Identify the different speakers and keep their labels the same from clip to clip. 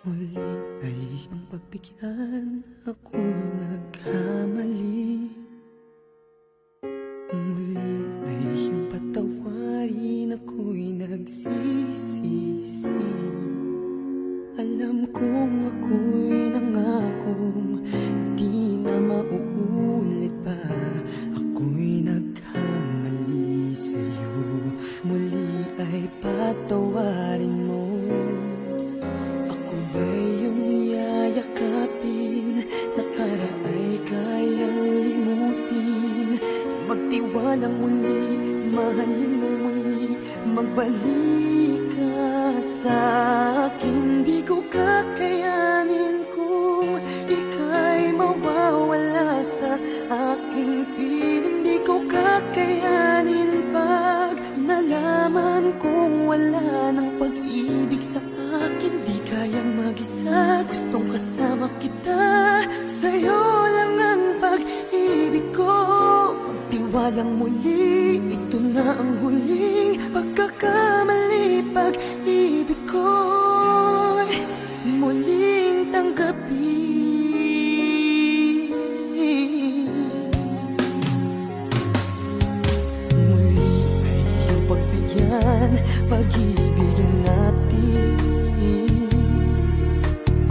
Speaker 1: Muli ay ang pagbigyan ako'y nagkamali. Muli ay yung patawarin ako'y nagsisisi. Alam kong ako'y nangakong di na mauulit pa. Ako'y nagkamali sa'yo. Muli ay patawarin mo. Ako ba'y yung yayakapin? Nakaraay kayang limutin. Magtiwalang muli, mahalin mo muli. Magbalik ka sa akin. Di ko kakayanin kung ika'y mawawala sa aking piling. Di ko kakayanin pag nalaman kong wala ng pag-ibig sa akin. Di kayang mag-isa, gustong kasama kita. Sa'yo lang ang pag-ibig ko. Magtiwalang muli, ito na ang huling pagkakamali. Pag-ibig ko'y muling tanggapin. Muli ay iyong pagbigyan, pag-ibigin natin.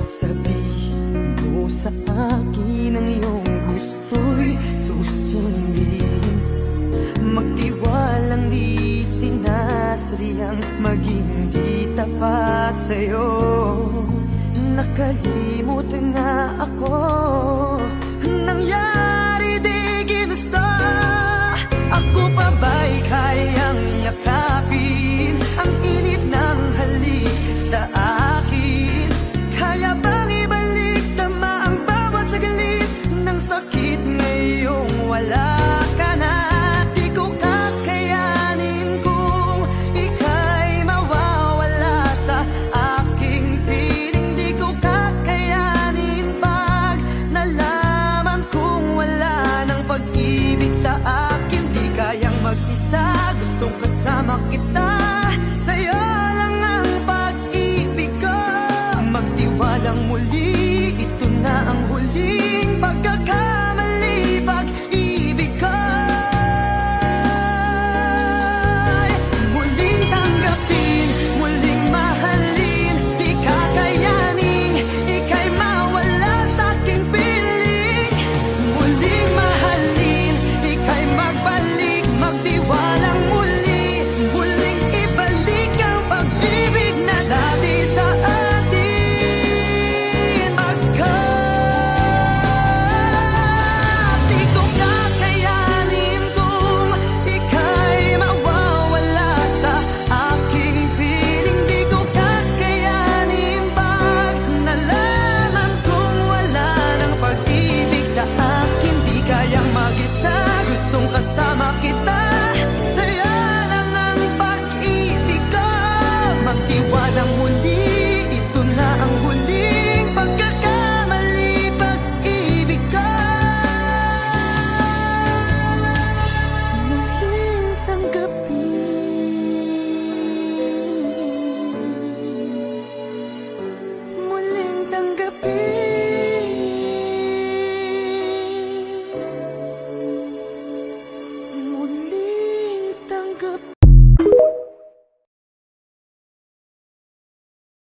Speaker 1: Sabihin mo sa akin ang iyong gusto'y susundin. Magtiwalang di sinasadyang maging di tapat sa'yo.